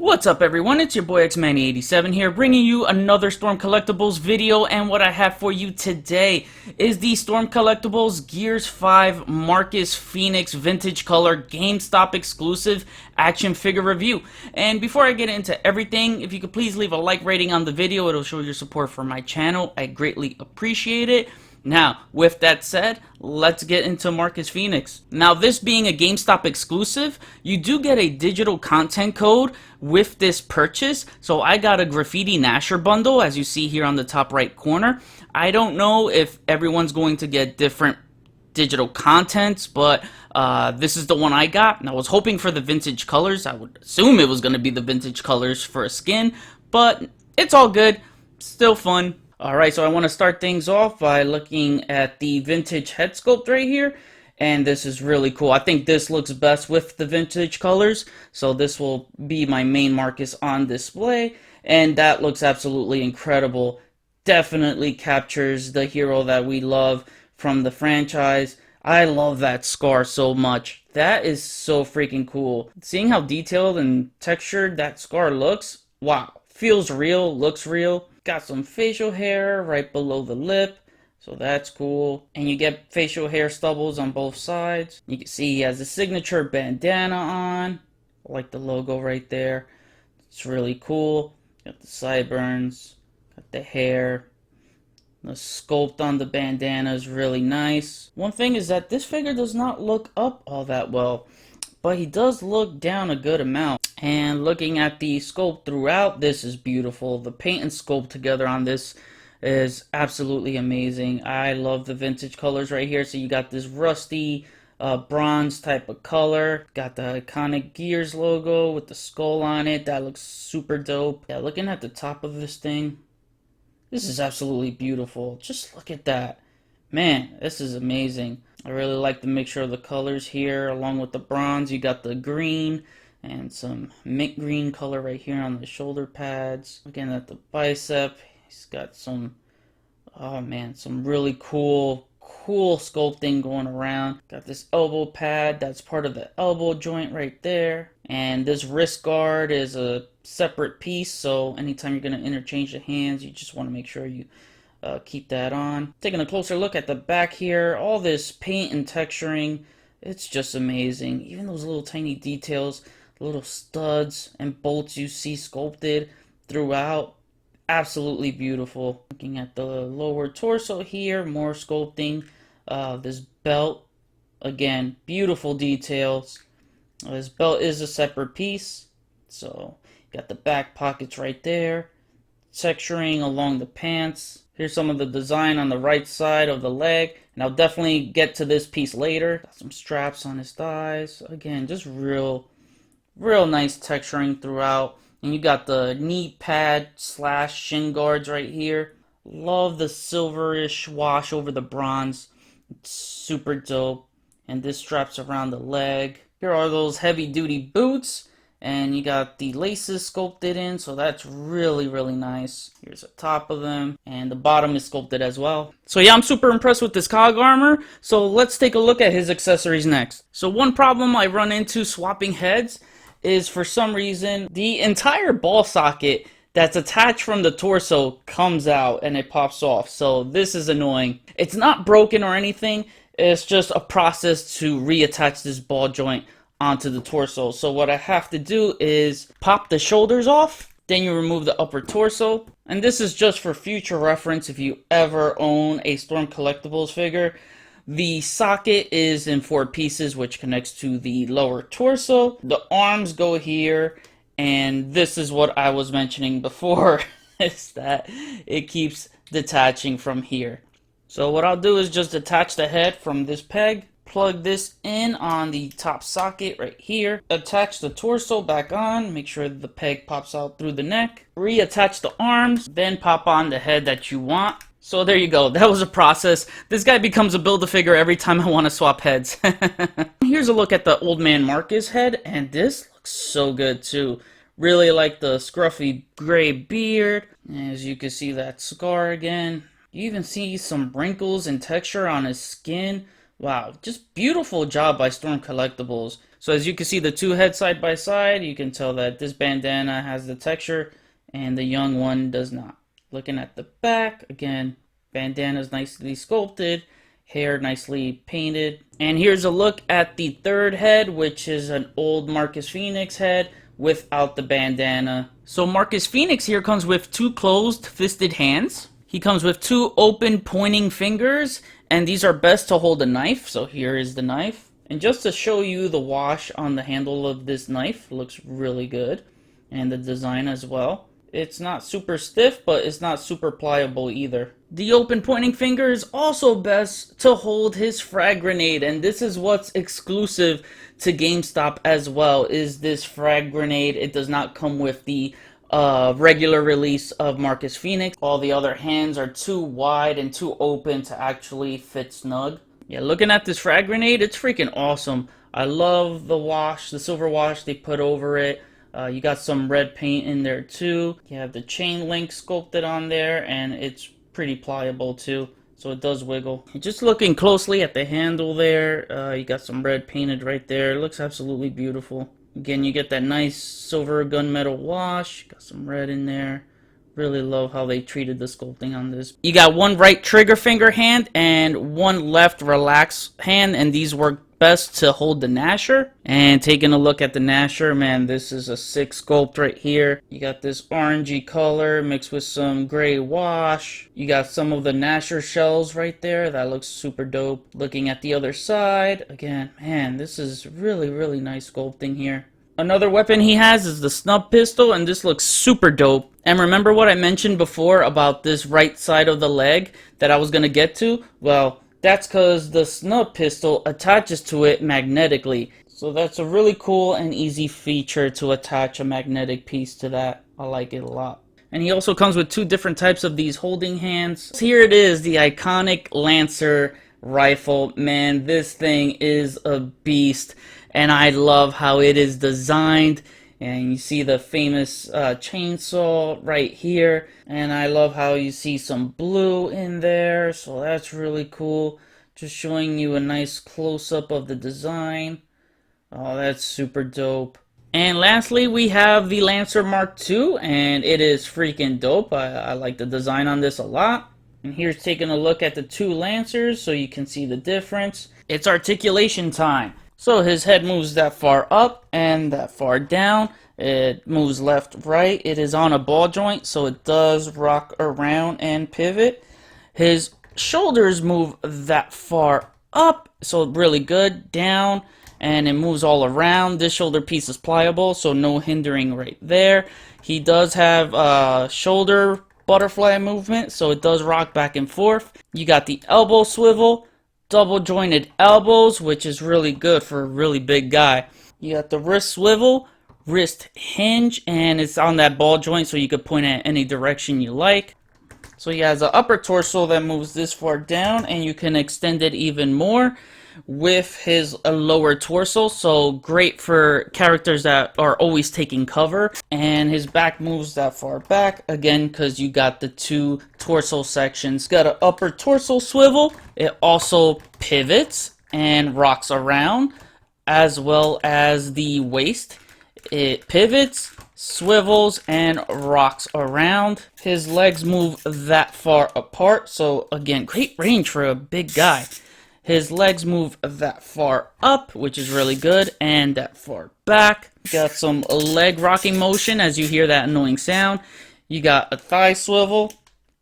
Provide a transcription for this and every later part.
What's up everyone, it's your boy X-Manny87 here, bringing you another Storm Collectibles video, and what I have for you today is the Storm Collectibles Gears 5 Marcus Fenix Vintage Color GameStop exclusive action figure review. And before I get into everything, if you could please leave a like rating on the video, it'll show your support for my channel. I greatly appreciate it. Now, with that said, let's get into Marcus Fenix. Now, this being a GameStop exclusive, you do get a digital content code with this purchase. So I got a Graffiti Nasher bundle, as you see here on the top right corner. I don't know if everyone's going to get different digital contents, but this is the one I got. And I was hoping for the vintage colors. I would assume it was going to be the vintage colors for a skin, but it's all good. Still fun. Alright, so I want to start things off by looking at the vintage head sculpt right here, and this is really cool. I think this looks best with the vintage colors, so this will be my main Marcus on display, and that looks absolutely incredible. Definitely captures the hero that we love from the franchise. I love that scar so much. That is so freaking cool. Seeing how detailed and textured that scar looks, wow. Feels real, looks real. Got some facial hair right below the lip, so that's cool. And you get facial hair stubbles on both sides. You can see he has a signature bandana on. I like the logo right there. It's really cool. Got the sideburns, got the hair. The sculpt on the bandana is really nice. One thing is that this figure does not look up all that well, but he does look down a good amount. And looking at the sculpt throughout, this is beautiful. The paint and sculpt together on this is absolutely amazing. I love the vintage colors right here. So you got this rusty bronze type of color. Got the iconic Gears logo with the skull on it. That looks super dope. Yeah, looking at the top of this thing, this is absolutely beautiful. Just look at that. Man, this is amazing. I really like the mixture of the colors here. Along with the bronze, you got the green and some mint green color right here on the shoulder pads. Looking at the bicep, he's got some, oh man, some really cool sculpting going around. Got this elbow pad, that's part of the elbow joint right there. And this wrist guard is a separate piece, so anytime you're going to interchange the hands, you just want to make sure you keep that on. Taking a closer look at the back here, all this paint and texturing, it's just amazing. Even those little tiny details, little studs and bolts you see sculpted throughout, absolutely beautiful. Looking at the lower torso here, more sculpting. This belt, again, beautiful details. This belt is a separate piece, so you got the back pockets right there. Texturing along the pants. Here's some of the design on the right side of the leg, and I'll definitely get to this piece later. Got some straps on his thighs. Again, just real nice texturing throughout. And you got the knee pad / shin guards right here. Love the silverish wash over the bronze. It's super dope. And this straps around the leg. Here are those heavy duty boots. And you got the laces sculpted in, so that's really nice. Here's the top of them, and the bottom is sculpted as well. So yeah, I'm super impressed with this cog armor. So let's take a look at his accessories next. So one problem I run into swapping heads is, for some reason, the entire ball socket that's attached from the torso comes out and it pops off. So this is annoying. It's not broken or anything. It's just a process to reattach this ball joint onto the torso. So what I have to do is pop the shoulders off, then you remove the upper torso. And this is just for future reference if you ever own a Storm Collectibles figure. The socket is in 4 pieces, which connects to the lower torso. The arms go here, and this is what I was mentioning before, is that it keeps detaching from here. So what I'll do is just attach the head from this peg, plug this in on the top socket right here, attach the torso back on, make sure the peg pops out through the neck, reattach the arms, then pop on the head that you want. So there you go, that was a process. This guy becomes a Build-A-Figure every time I want to swap heads. Here's a look at the old man Marcus head, and this looks so good too. Really like the scruffy gray beard. As you can see, that scar again. You even see some wrinkles and texture on his skin, Wow, just beautiful job by Storm Collectibles. So as you can see the two heads side by side, you can tell that this bandana has the texture and the young one does not. Looking at the back, again, bandana's nicely sculpted, hair nicely painted. And here's a look at the third head, which is an old Marcus Fenix head without the bandana. So Marcus Fenix here comes with two closed fisted hands. He comes with two open pointing fingers, and these are best to hold a knife. So here is the knife. And just to show you the wash on the handle of this knife, looks really good. And the design as well. It's not super stiff, but it's not super pliable either. The open pointing finger is also best to hold his Frag Grenade, and this is what's exclusive to GameStop as well, is this Frag Grenade. It does not come with the regular release of Marcus Fenix. All the other hands are too wide and too open to actually fit snug. Yeah, looking at this Frag Grenade, it's freaking awesome. I love the wash, the silver wash they put over it. You got some red paint in there too. You have the chain link sculpted on there, and it's pretty pliable too, so it does wiggle. And just looking closely at the handle there, you got some red painted right there. It looks absolutely beautiful. Again, you get that nice silver gunmetal wash. Got some red in there. Really love how they treated the sculpting on this. You got one right trigger finger hand and one left relax hand, and these work best to hold the Nasher. And taking a look at the Nasher, man, this is a sick sculpt right here. You got this orangey color mixed with some gray wash. You got some of the Nasher shells right there. That looks super dope. Looking at the other side, again, man, this is really nice sculpting here. Another weapon he has is the Snub Pistol, and this looks super dope. And remember what I mentioned before about this right side of the leg that I was going to get to? Well, that's because the Snub Pistol attaches to it magnetically. So that's a really cool and easy feature to attach a magnetic piece to that. I like it a lot. And he also comes with two different types of these holding hands. Here it is, the iconic Lancer rifle. Man, this thing is a beast. And I love how it is designed. And you see the famous chainsaw right here. And I love how you see some blue in there. So that's really cool. Just showing you a nice close-up of the design. Oh, that's super dope. And lastly, we have the Lancer Mark II. And it is freaking dope. I like the design on this a lot. And here's taking a look at the two Lancers so you can see the difference. It's articulation time. So his head moves that far up and that far down. It moves left, right. It is on a ball joint, so it does rock around and pivot. His shoulders move that far up, so really good. Down, and it moves all around. This shoulder piece is pliable, so no hindering right there. He does have shoulder butterfly movement, so it does rock back and forth. You got the elbow swivel. Double jointed elbows, which is really good for a really big guy. You got the wrist swivel, wrist hinge, and it's on that ball joint so you could point at any direction you like. So he has an upper torso that moves this far down, and you can extend it even more with his lower torso. So great for characters that are always taking cover. And his back moves that far back, again, because you got the two torso sections. Got an upper torso swivel. It also pivots and rocks around, as well as the waist. It pivots, swivels, and rocks around. His legs move that far apart, so again, great range for a big guy. His legs move that far up, which is really good, and that far back. Got some leg rocking motion as you hear that annoying sound. You got a thigh swivel,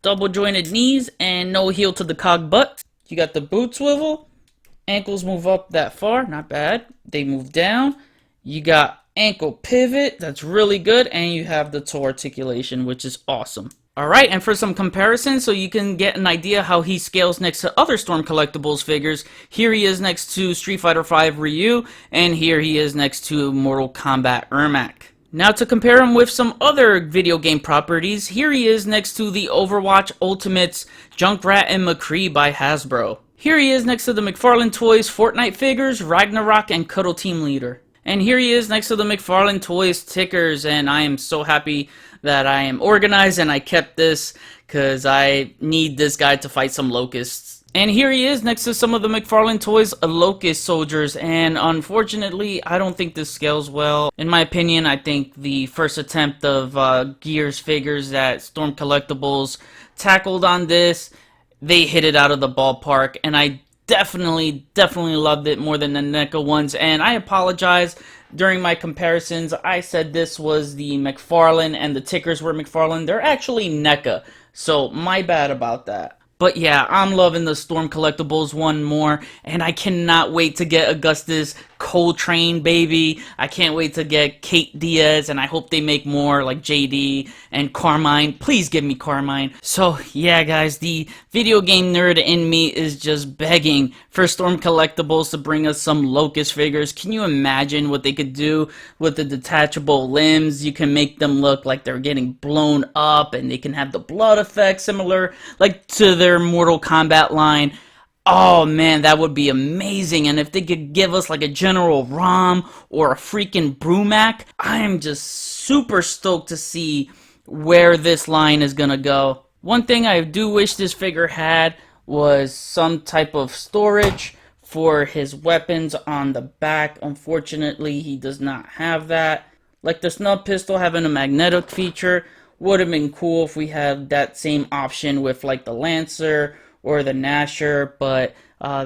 double jointed knees, and no heel to the cog butt. You got the boot swivel. Ankles move up that far, not bad. They move down. You got ankle pivot, that's really good, and you have the toe articulation, which is awesome. Alright, and for some comparison, so you can get an idea how he scales next to other Storm Collectibles figures, here he is next to Street Fighter V Ryu, and here he is next to Mortal Kombat Ermac. Now to compare him with some other video game properties, here he is next to the Overwatch Ultimates Junkrat and McCree by Hasbro. Here he is next to the McFarlane Toys Fortnite figures, Ragnarok and Cuddle Team Leader. And here he is next to the McFarlane Toys Tickers, and I am so happy that I am organized and I kept this because I need this guy to fight some locusts. And here he is next to some of the McFarlane Toys Locust Soldiers, and unfortunately, I don't think this scales well. In my opinion, I think the first attempt of Gears figures that Storm Collectibles tackled on this, they hit it out of the ballpark, and I definitely loved it more than the NECA ones. And I apologize, during my comparisons, I said this was the McFarlane and the tickers were McFarlane. They're actually NECA, so my bad about that. But yeah, I'm loving the Storm Collectibles one more, and I cannot wait to get Augustus Coltrane, baby. I can't wait to get Kate Diaz, and I hope they make more like JD and Carmine. Please give me Carmine. So yeah, guys, the video game nerd in me is just begging for Storm Collectibles to bring us some Locust figures. Can you imagine what they could do with the detachable limbs? You can make them look like they're getting blown up, and they can have the blood effect similar like to their Mortal Kombat line. Oh man, that would be amazing. And if they could give us like a General Rom or a freaking Brumac, I am just super stoked to see where this line is gonna go. One thing I do wish this figure had was some type of storage for his weapons on the back. Unfortunately, he does not have that. Like the Snub Pistol having a magnetic feature would have been cool if we had that same option with like the Lancer or the Gnasher, but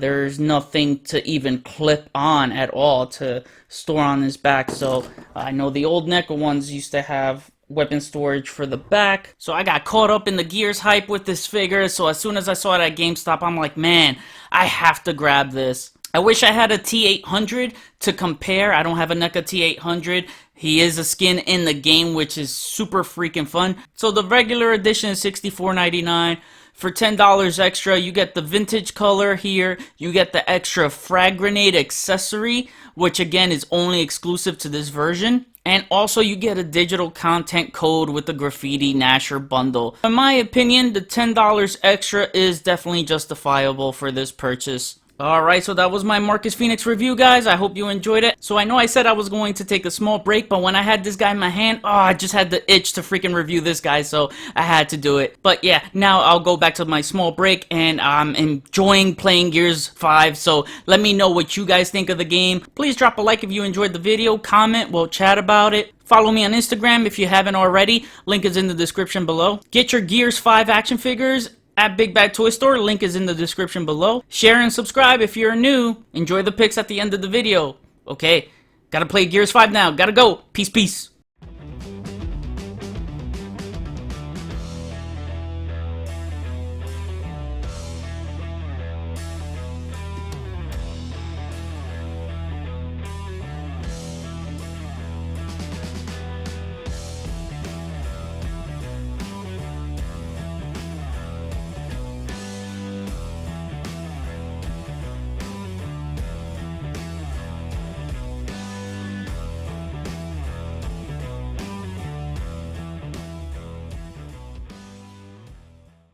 there's nothing to even clip on at all to store on his back. So I know the old NECA ones used to have weapon storage for the back. So I got caught up in the Gears hype with this figure, so as soon as I saw it at GameStop, I'm like, man, I have to grab this. I wish I had a T800 to compare. I don't have a NECA T800. He is a skin in the game, which is super freaking fun. So the regular edition is $64.99. For $10 extra, you get the vintage color here. You get the extra Frag Grenade accessory, which again is only exclusive to this version. And also you get a digital content code with the Graffiti Gnasher bundle. In my opinion, the $10 extra is definitely justifiable for this purchase. Alright, so that was my Marcus Fenix review, guys. I hope you enjoyed it. So I know I said I was going to take a small break, but when I had this guy in my hand, I just had the itch to freaking review this guy, so I had to do it. But yeah, now I'll go back to my small break, and I'm enjoying playing Gears 5, so let me know what you guys think of the game. Please drop a like if you enjoyed the video, comment, we'll chat about it. Follow me on Instagram if you haven't already. Link is in the description below. Get your Gears 5 action figures at Big Bad Toy Store. Link is in the description below. Share and subscribe if you're new. Enjoy the pics at the end of the video. Okay, gotta play Gears 5 now. Gotta go. Peace, peace.